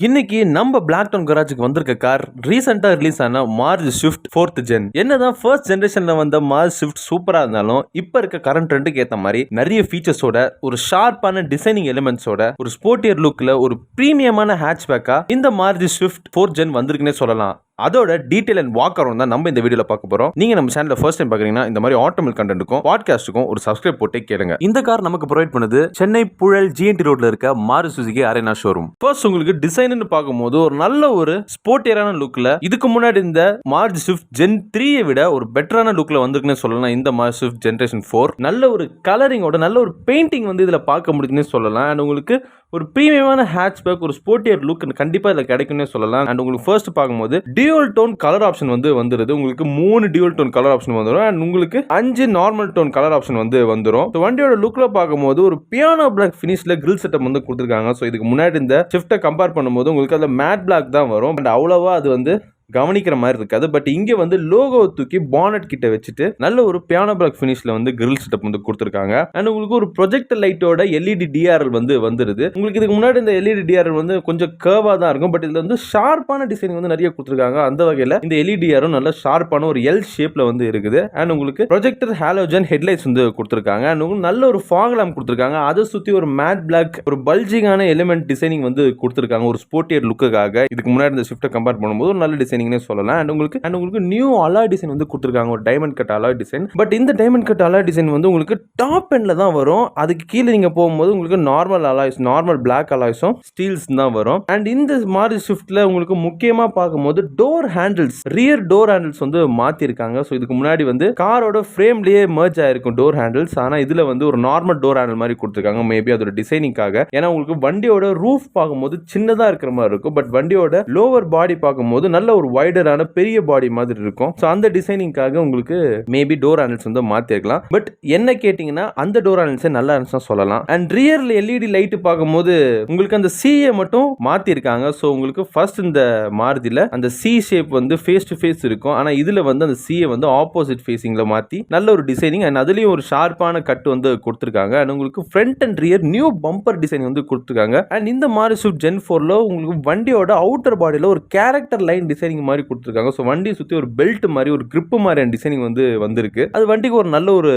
இன்னைக்கு நம்ம black down கராஜுக்கு வந்திருக்க கார் ரீசெண்டா ரிலீஸ் ஆன மாருதி ஸ்விஃப்ட் 4th ஜென். என்னதான் ஃபர்ஸ்ட் ஜெனரேஷன்ல வந்த மாருதி ஸ்விஃப்ட் சூப்பரா இருந்தாலும் இப்ப இருக்க கரண்ட் ட்ரெண்டுக்கு ஏத்த மாதிரி நிறைய ஃபீச்சர்ஸோட ஒரு ஷார்ப்பான டிசைனிங் எலிமெண்ட்ஸோட ஒரு ஸ்போர்ட்டியர் லுக்ல ஒரு பிரீமியமான ஹேட்ச்பேக்கா இந்த மாருதி ஸ்விஃப்ட் 4th ஜென் வந்திருக்குன்னே சொல்லலாம். அதோட டீடைல் அண்ட் வாக் அரவுண்ட் தான் நம்ம இந்த வீடியோல பார்க்க போறோம். நீங்க நம்ம சேனல்ல ஃபர்ஸ்ட் டைம் பாக்குறீங்கன்னா இந்த மாதிரி ஆட்டோமொபைல் கண்டென்ட்டுக்கும் பாட்காஸ்ட்டுக்கும் ஒரு சப்ஸ்கிரைப் போட்டு கேளுங்க. இந்த கார் நமக்கு ப்ரொவைட் பண்ணுது சென்னை புழல் GNT ரோட்ல இருக்க Maruti Suzuki arena showroom. First உங்களுக்கு டிசைன்னு பார்க்கும்போது ஒரு நல்ல ஒரு ஸ்போர்ட்டியரான லுக்ல இதுக்கு முன்னாடி இந்த மாருதி ஸ்விஃப்ட் ஜென் 3 விட ஒரு பெட்டரான லுக்ல வந்திருக்குன்னு சொல்லலாம். இந்த மாருதி ஸ்விஃப்ட் ஜெனரேஷன் 4 நல்ல ஒரு கலரிங்கோட நல்ல ஒரு பெயிண்டிங் வந்து இதுல பார்க்க முடியுதுன்னு சொல்லலாம். அண்ட் உங்களுக்கு ஒரு பிரீமியமான ஹேட்ச்பேக் ஒரு ஸ்போர்ட்டியர் லுக் கண்டிப்பா இதுல கிடைக்கும்னே சொல்லலாம். அண்ட் உங்களுக்கு ஃபர்ஸ்ட் பார்க்கும்போது டியூவல் டோன் கலர் ஆப்ஷன் வந்து வந்துருது. உங்களுக்கு 3 டியூவல் டோன் கலர் ஆப்ஷன் வந்துடும். அண்ட் உங்களுக்கு 5 நார்மல் டோன் கலர் ஆப்ஷன் வந்து வந்துடும். வண்டியோட லுக்ல பார்க்கும்போது ஒரு பியானோ பிளாக் ஃபினிஷ்ல கிரில் செட்டப் வந்து கொடுத்துருக்காங்க. ஸோ இதுக்கு முன்னாடி இந்த ஷிஃப்ட்டை கம்பேர் பண்ணும்போது உங்களுக்கு அதுல மேட் பிளாக் தான் வரும். பட் அவ்வளவா அது வந்து கவனிக்கிற மாதிரி இருக்காது. பட் இங்கே வந்து லோகோ தூக்கி பானட் கிட்ட வச்சுட்டு நல்ல ஒரு பியானோ பிளாக் ஃபினிஷ்ல வந்து கிரில் செட்டப் வந்து கொடுத்துருக்காங்க. அண்ட் உங்களுக்கு ஒரு ப்ரொஜெக்டர் லைட்டோட LED DRL வந்து வந்துருது. உங்களுக்கு இதுக்கு முன்னாடி இந்த LED DRL வந்து கொஞ்சம் கர்வா தான் இருக்கும். பட் இதுல வந்து ஷார்ப்பான டிசைன் வந்து நிறைய கொடுத்துருக்காங்க. அந்த வகையில் இந்த LED DRL நல்ல ஷார்ப்பான ஒரு L ஷேப்ல வந்து இருக்குது. அண்ட் உங்களுக்கு ப்ரொஜெக்டர் ஹாலோஜன் ஹெட்லைட்ஸ் வந்து கொடுத்துருக்காங்க. அண்ட் உங்களுக்கு நல்ல ஒரு ஃபாக் லேம்ப் கொடுத்துருக்காங்க. அதை சுத்தி ஒரு மேட் பிளாக் ஒரு பல்ஜிங்கான எலிமெண்ட் டிசைனிங் வந்து கொடுத்துருக்காங்க ஒரு ஸ்போர்ட்டியர் லுக்குக்காக. இதுக்கு முன்னாடி இந்த ஷிஃப்ட்டை கம்பேர் பண்ணும்போது ஒரு நல்ல டிசைன் சொல்லலாம். அண்ட் உங்களுக்கு நியூ அலாய் டிசைன் வந்து கொடுத்திருக்காங்க. ஒரு diamond cut alloy design. But இந்த டைமண்ட் கட் அலாய் டிசைன் வந்து உங்களுக்கு டாப் எண்ட்ல தான் வரும். அதுக்கு கீழே நீங்க போகும்போது உங்களுக்கு நார்மல் அலாய்ஸ் நார்மல் பிளாக் அலாய்ஸும் ஸ்டீல்ஸ் தான் வரும். அண்ட் இந்த மாருதி ஸ்விஃப்ட்ல உங்களுக்கு முக்கியமா பார்க்கும்போது door handles rear door handles வந்து மாத்திருக்காங்க. ஸோ இதுக்கு முன்னாடி வந்து காரோட ஃப்ரேம்லயே மர்ஜ் ஆயிருக்கும் டோர் ஹேண்டில்ஸ். ஆனா இதுல வந்து ஒரு நார்மல் டோர் ஹேண்டில் மாதிரி கொடுத்திருக்காங்க. மேபி அதோட டிசைனிங்காக. ஏன்னா உங்களுக்கு வண்டியோட ரூஃப் பார்க்கும்போது சின்னதா இருக்கிற மாதிரி இருக்கும். பட் வண்டியோட லோவர் பாடி பார்க்கும்போது நல்ல ஒரு வைடரான பெரிய பாடி மாதிரி இருக்கும். ஸோ அந்த டிசைனிங்காக உங்களுக்கு மேபி டோர் ஹேண்டில்ஸ் வந்து மாத்திருக்கலாம். பட் என்ன கேட்டீங்கன்னா அந்த டோர் ஹேண்டில்ஸே நல்லா இருந்துச்சுன்னு சொல்லலாம். அண்ட் ரியர்ல LED லைட் பார்க்கும்போது உங்களுக்கு அந்த CA மட்டும் மாத்திருக்காங்க. ஸோ உங்களுக்கு ஃபர்ஸ்ட் இந்த மாருதில அந்த C ஷேப் வந்து ஃபேஸ் டு ஃபேஸ் இருக்கும். ஆனா இதுல வந்து அந்த CA வந்து ஆப்போசிட் ஃபேசிங்ல மாத்தி நல்ல ஒரு டிசைனிங் அண்ட் அதுலயும் ஒரு ஷார்ப்பான கட் வந்து கொடுத்திருக்காங்க. அண்ட் உங்களுக்கு front and rear new bumper design வந்து கொடுத்திருக்காங்க. அண்ட் இந்த மாருதி ஸ்விஃப்ட் ஜென் 4ல உங்களுக்கு வண்டியோட அவுட்டர் பாடியில ஒரு கேரக்டர் லைன் டிசைனிங் மாதிரி கொடுத்திருக்காங்க. சோ வண்டியை சுத்தி ஒரு பெல்ட் மாதிரி ஒரு grip மாதிரியான டிசைனிங் வந்து வந்திருக்கு. அது வண்டிக்கு ஒரு நல்ல ஒரு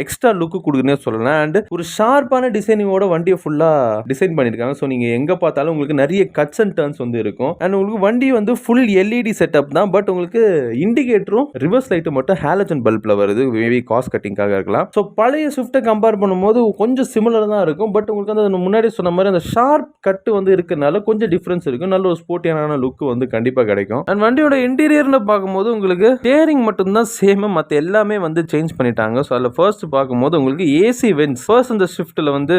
எக்ஸ்ட்ரா லுக் கொடுக்குதுன்னே சொல்லலாம். அண்ட் ஒரு ஷார்ப்பான டிசைனிங்கோட வண்டியை ஃபுல்லா டிசைன் பண்ணிருக்காங்க. சோ நீங்க எங்க பார்த்தாலும் உங்களுக்கு நிறைய கட்ஸ் அண்ட் டர்ன்ஸ் வந்து இருக்கும். அண்ட் உங்களுக்கு வண்டி வந்து ஃபுல் LED செட்டப் தான். பட் உங்களுக்கு இண்டிகேட்டரும் ரிவர்ஸ் லைட்டும் மட்டும் ஹாலஜன் பல்ப்ல வருது. மேபி காஸ்ட் கட்டிங்காக இருக்கலாம். சோ பழைய ஸ்விஃப்ட்டை கம்பேர் பண்ணும்போது கொஞ்சம் சிமிலர் தான் இருக்கும். பட் உங்களுக்கு அந்த முன்னாடி சொன்ன மாதிரி அந்த ஷார்ப் கட் வந்து இருக்கனால கொஞ்சம் டிஃபரன்ஸ் இருக்கும். நல்ல ஒரு ஸ்போர்ட்டியான லுக் வந்து கண்டிப்பா கிடைக்கும். அண்ட் வண்டியோட இன்டீரியர்ல பார்க்கும்போது உங்களுக்கு ஸ்டீரிங் மட்டும் தான் சேம். மற்ற எல்லாமே வந்து சேஞ்ச் பண்ணிட்டாங்க. ஸோ அதில் ஃபர்ஸ்ட் பார்க்கும்போது உங்களுக்கு AC வென்ட்ஸ் ஃபர்ஸ்ட் இந்த ஷிஃப்ட்டில் வந்து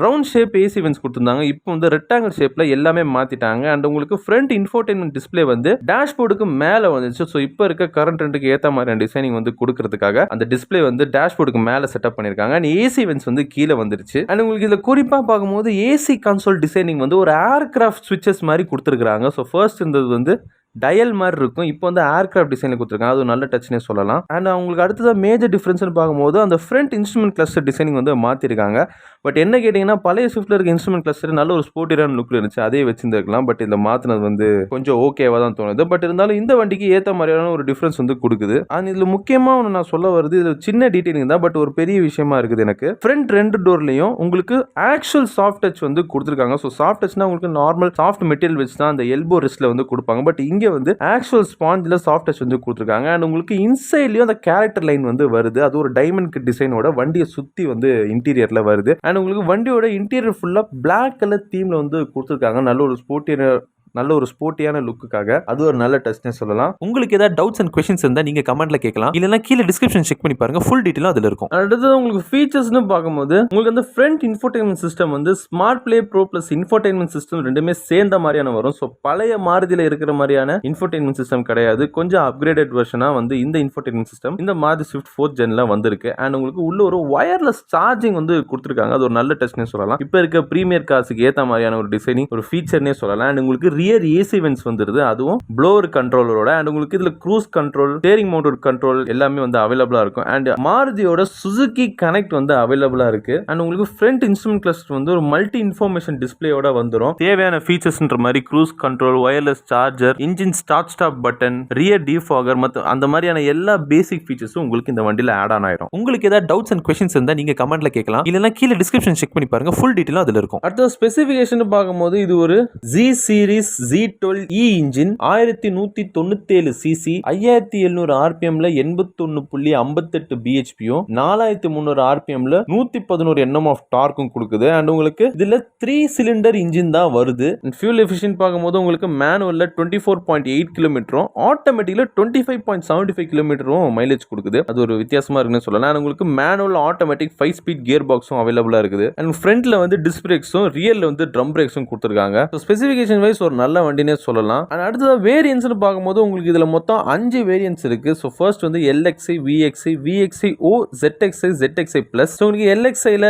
ரவுண்ட் ஷேப் AC வென்ட்ஸ் கொடுத்துருந்தாங்க. இப்போ வந்து ரெக்டாங்கிள் ஷேப்ல எல்லாமே மாத்திட்டாங்க. அண்ட் உங்களுக்கு ஃப்ரண்ட் இன்ஃபோடெயின்மெண்ட் டிஸ்பிளே வந்து டேஷ்போர்டுக்கு மேலே வந்துச்சு. ஸோ இப்போ இருக்க கரண்ட் ட்ரெண்டுக்கு ஏற்ற மாதிரியான டிசைனிங் வந்து கொடுக்கறதுக்காக அந்த டிஸ்பிளே வந்து டேஷ்போர்டுக்கு மேலே செட்டப் பண்ணியிருக்காங்க. அண்ட் AC வென்ட்ஸ் வந்து கீழே வந்துருச்சு. அண்ட் உங்களுக்கு இதில் குறிப்பாக பார்க்கும்போது AC கன்சோல் டிசைனிங் வந்து ஒரு ஏர்கிராஃப்ட் ஸ்விட்சஸ் மாதிரி கொடுத்துருக்காங்க. ஸோ ஃபர்ஸ்ட் இருந்தது வந்து டயல் மாதிரி இருக்கும். இப்போ வந்து ஏர்கிராஃப்ட் டிசைனில் கொடுத்துருக்காங்க. அது ஒரு நல்ல டச்னே சொல்லலாம். அண்ட் அவங்களுக்கு அடுத்ததான் மேஜர் டிஃபரன்ஸ்னு பார்க்கும்போது அந்த ஃப்ரண்ட் இன்ஸ்ட்ருமெண்ட் கிளஸ்டர் டிசைனிங் வந்து மாற்றிருக்காங்க. பட் என்ன கேட்டிங்கன்னா பழைய ஸ்விஃப்ட்டில் இருக்க இன்ஸ்ட்ருமெண்ட் கிளஸ்டர் நல்ல ஒரு ஸ்போர்ட்டியரான லுக்கில் இருந்துச்சு. அதே வச்சிருந்துருக்கலாம். பட் இந்த மாற்றினது வந்து கொஞ்சம் ஓகேவாக தான் தோணுது. பட் இருந்தாலும் இந்த வண்டிக்கு ஏற்ற மாதிரியான ஒரு டிஃபரன்ஸ் வந்து கொடுக்குது. அண்ட் இதில் முக்கியமாக ஒன்று நான் சொல்ல வருது, இதில் சின்ன டீட்டெயிலிங் தான். பட் ஒரு பெரிய விஷயமா இருக்குது எனக்கு. ஃப்ரண்ட் 2 டோர்லையும் உங்களுக்கு ஆக்சுவல் சாஃப்ட் டச் வந்து கொடுத்துருக்காங்க. ஸோ சாஃப்ட் டச்னா உங்களுக்கு நார்மல் சாஃப்ட் மெட்டீரியல் வச்சு தான் அந்த எல்போ ரெஸ்ட்ல வந்து கொடுப்பாங்க. பட் இங்கே வந்து ஆக்சுவல் ஸ்பாஞ்சில் சாஃப்ட் டச் வந்து கொடுத்துருக்காங்க. அண்ட் உங்களுக்கு இன்சைட்லயும் அந்த கேரக்டர் லைன் வந்து வருது. அது ஒரு டைமண்ட் கட் டிசைனோட வண்டியை சுத்தி வந்து இன்டீரியர்ல வருது. அண்ட் உங்களுக்கு வண்டியோட இன்டீரியர் ஃபுல்லா பிளாக் கலர் தீம்ல வந்து கொடுத்துருக்காங்க. நல்ல ஒரு ஸ்போர்ட்டியான லுக்குக்காக. அது ஒரு நல்ல டச்னே சொல்லலாம். உங்களுக்கு ஏதாவது டவுட்ஸ் அண்ட் क्वेश्चंस இருந்தா நீங்க கமெண்ட்ல கேட்கலாம். இல்லனா கீழ டிஸ்கிரிப்ஷன் செக் பண்ணி பாருங்க. ஃபுல் டீடைலும் அதுல இருக்கும். அடுத்து உங்களுக்கு ஃபீச்சர்ஸ்னு பாக்கும்போது உங்களுக்கு அந்த ஃப்ரண்ட் இன்ஃபோடெயின்மென்ட் சிஸ்டம் வந்து smart play bro plus infotainment system ரெண்டுமே சேர்ந்த மாதிரியான வரும். சோ பழைய மாருதில இருக்கிற மாதிரியான இன்ஃபோடெயின்மென்ட் சிஸ்டம் கிடையாது. கொஞ்சம் அப்கிரேடட் வெர்ஷனா வந்து இந்த இன்ஃபோடெயின்மென்ட் சிஸ்டம் இந்த மாருதி ஸ்விஃப்ட் 4th ஜென்ல வந்திருக்கு. அண்ட் உங்களுக்கு உள்ள ஒரு வயர்லெஸ் சார்ஜிங் வந்து கொடுத்திருக்காங்க. அது ஒரு நல்ல டச்னே சொல்லலாம். இப்போ இருக்க பிரீமியர் கார்ஸ்க்கு ஏத்த மாதிரியான ஒரு டிசைனிங் ஒரு ஃபீச்சர்னே சொல்லலாம். அண்ட் உங்களுக்கு ரியர் ஏசி வென்ட்ஸ் வந்துருது, அதுவும் ப்ளோவர் கண்ட்ரோலரோட. அண்ட் உங்களுக்கு இதுல cruise control, steering mounted control எல்லாமே வந்து அவைலபிளா இருக்கும். அண்ட் மாருதியோட சுசுகி கனெக்ட் வந்து அவைலபிளா இருக்கு. அண்ட் உங்களுக்கு ஃப்ரண்ட் இன்ஸ்ட்ருமெண்ட் கிளஸ்டர் வந்து ஒரு மல்டி இன்ஃபர்மேஷன் டிஸ்பிளேயோட வந்துரும். தேவையான ஃபீச்சர்ஸ்ன்ற மாதிரி cruise control, wireless charger, engine start stop button, rear defogger மற்றும் அந்த மாதிரியான எல்லா பேசிக் ஃபீச்சர்ஸும் உங்களுக்கு இந்த வண்டியில ஆட் ஆன் ஆயிரும். உங்களுக்கு ஏதாவது டவுட்ஸ் அண்ட் क्वेश्चंस இருந்தா நீங்க கமெண்ட்ல கேட்கலாம், இல்லனா கீழ டிஸ்கிரிப்ஷன் செக் பண்ணி பாருங்க, ஃபுல் டீடைலும் அதுல இருக்கும். அடுத்த ஸ்பெசிஃபிகேஷன் பாக்கும்போது இது ஒரு Z series Z12E engine, 1197 cc, 5700 ஆர்பிஎம்ல 81.58 பிஹெச்பியும், 4300 ஆர்பிஎம்ல 111 Nm ஆஃப் டார்க்கும் கொடுக்குது. அண்ட் உங்களுக்கு இதுல 3 சிலிண்டர் இன்ஜின் தான் வருது. ஃபியூல் எஃபிஷியன்ட் பாக்கும்போது உங்களுக்கு மேனுவல்ல 24.8 கிலோமீட்டரும், ஆட்டோமேட்டிக்ல 25.75 கிலோமீட்டரும் மைலேஜ் கொடுக்குது. அது ஒரு வித்தியாசமா இருக்குன்னு சொல்லலாம். உங்களுக்கு மேனுவல், ஆட்டோமேட்டிக் 5 ஸ்பீட் கியர் பாக்ஸும் அவைலபிளா இருக்குது. அண்ட் ஃப்ரண்ட்ல வந்து டிஸ்க் பிரேக்ஸும், ரியர்ல வந்து ட்ரம் பிரேக்ஸும் கொடுத்துருக்காங்க. ஸ்பெசிஃபிகேஷன் வைஸ் ஒரு நல்ல வண்டினே சொல்லலாம். அண்ட் அடுத்தது வேரியன்ட்ஸ்னு பார்க்கும்போது உங்களுக்கு இதுல மொத்தம் 5 வேரியன்ட்ஸ் இருக்கு. ஸோ ஃபர்ஸ்ட் வந்து LXi, VXi, VXi-O, ZXi, ZXi Plus. So உங்களுக்கு LXiல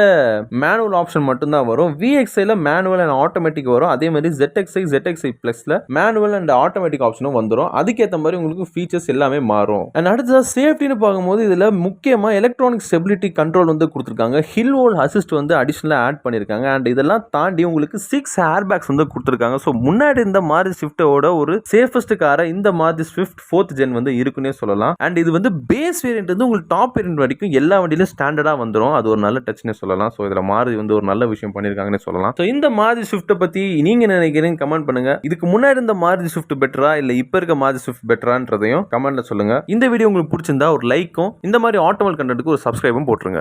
மேனுவல் ஆப்ஷன் மட்டும் தான் வரும். VXiல மேனுவல் அண்ட் ஆட்டோமேட்டிக் வரும். அதே மாதிரி ZXi, ZXi Plusல மேனுவல் அண்ட் ஆட்டோமேட்டிக் ஆப்ஷனும் வந்துடும். அதுக்கேற்ற மாதிரி உங்களுக்கு ஃபீச்சர்ஸ் எல்லாமே மாறும். அண்ட் அடுத்தது சேஃப்டின்னு பார்க்கும்போது இதுல முக்கியமா எலக்ட்ரானிக் ஸ்டெபிலிட்டி கண்ட்ரோல் வந்து கொடுத்துருக்காங்க. ஹில் ஹோல்ட் அசிஸ்ட் வந்து அடிஷனலா ஆட் பண்ணிருக்காங்க. அண்ட் இதெல்லாம் தாண்டி உங்களுக்கு 6 ஏர் பேக்ஸ் வந்து கொடுத்துருக்காங்க. ஸோ முன்னாடி இந்த மாருதி ஸ்விஃப்டோட ஒரு சேஃபஸ்ட் காரை இந்த மாருதி ஸ்விஃப்ட் 4th ஜென் வந்து இருக்குன்னே சொல்லலாம். அண்ட் இது வந்து பேஸ் வேரியன்ட் வந்து உங்களுக்கு டாப் வேரியன்ட் வரைக்கும் எல்லா வண்டியிலும் ஸ்டாண்டர்டா வந்துடும். அது ஒரு நல்ல டச்னே சொல்லலாம். ஸோ இதுல மாருதி வந்து ஒரு நல்ல விஷயம் பண்ணிருக்காங்கன்னு சொல்லலாம். ஸோ இந்த மாருதி ஸ்விஃப்ட்டை பத்தி நீங்க நினைக்கிறீங்க கமெண்ட் பண்ணுங்க. இதுக்கு முன்னாடி இருந்த மாருதி ஸ்விஃப்ட் பெட்டரா இல்ல இப்ப இருக்க மாருதி ஸ்விஃப்ட் பெட்டரான்றதையும் கமெண்ட்ல சொல்லுங்க. இந்த வீடியோ உங்களுக்கு பிடிச்சிருந்தா ஒரு லைக்கும், இந்த மாதிரி ஆட்டோமொபைல் கண்டென்ட்க்கு ஒரு சப்ஸ்கிரைபும் போட்டுருங்க.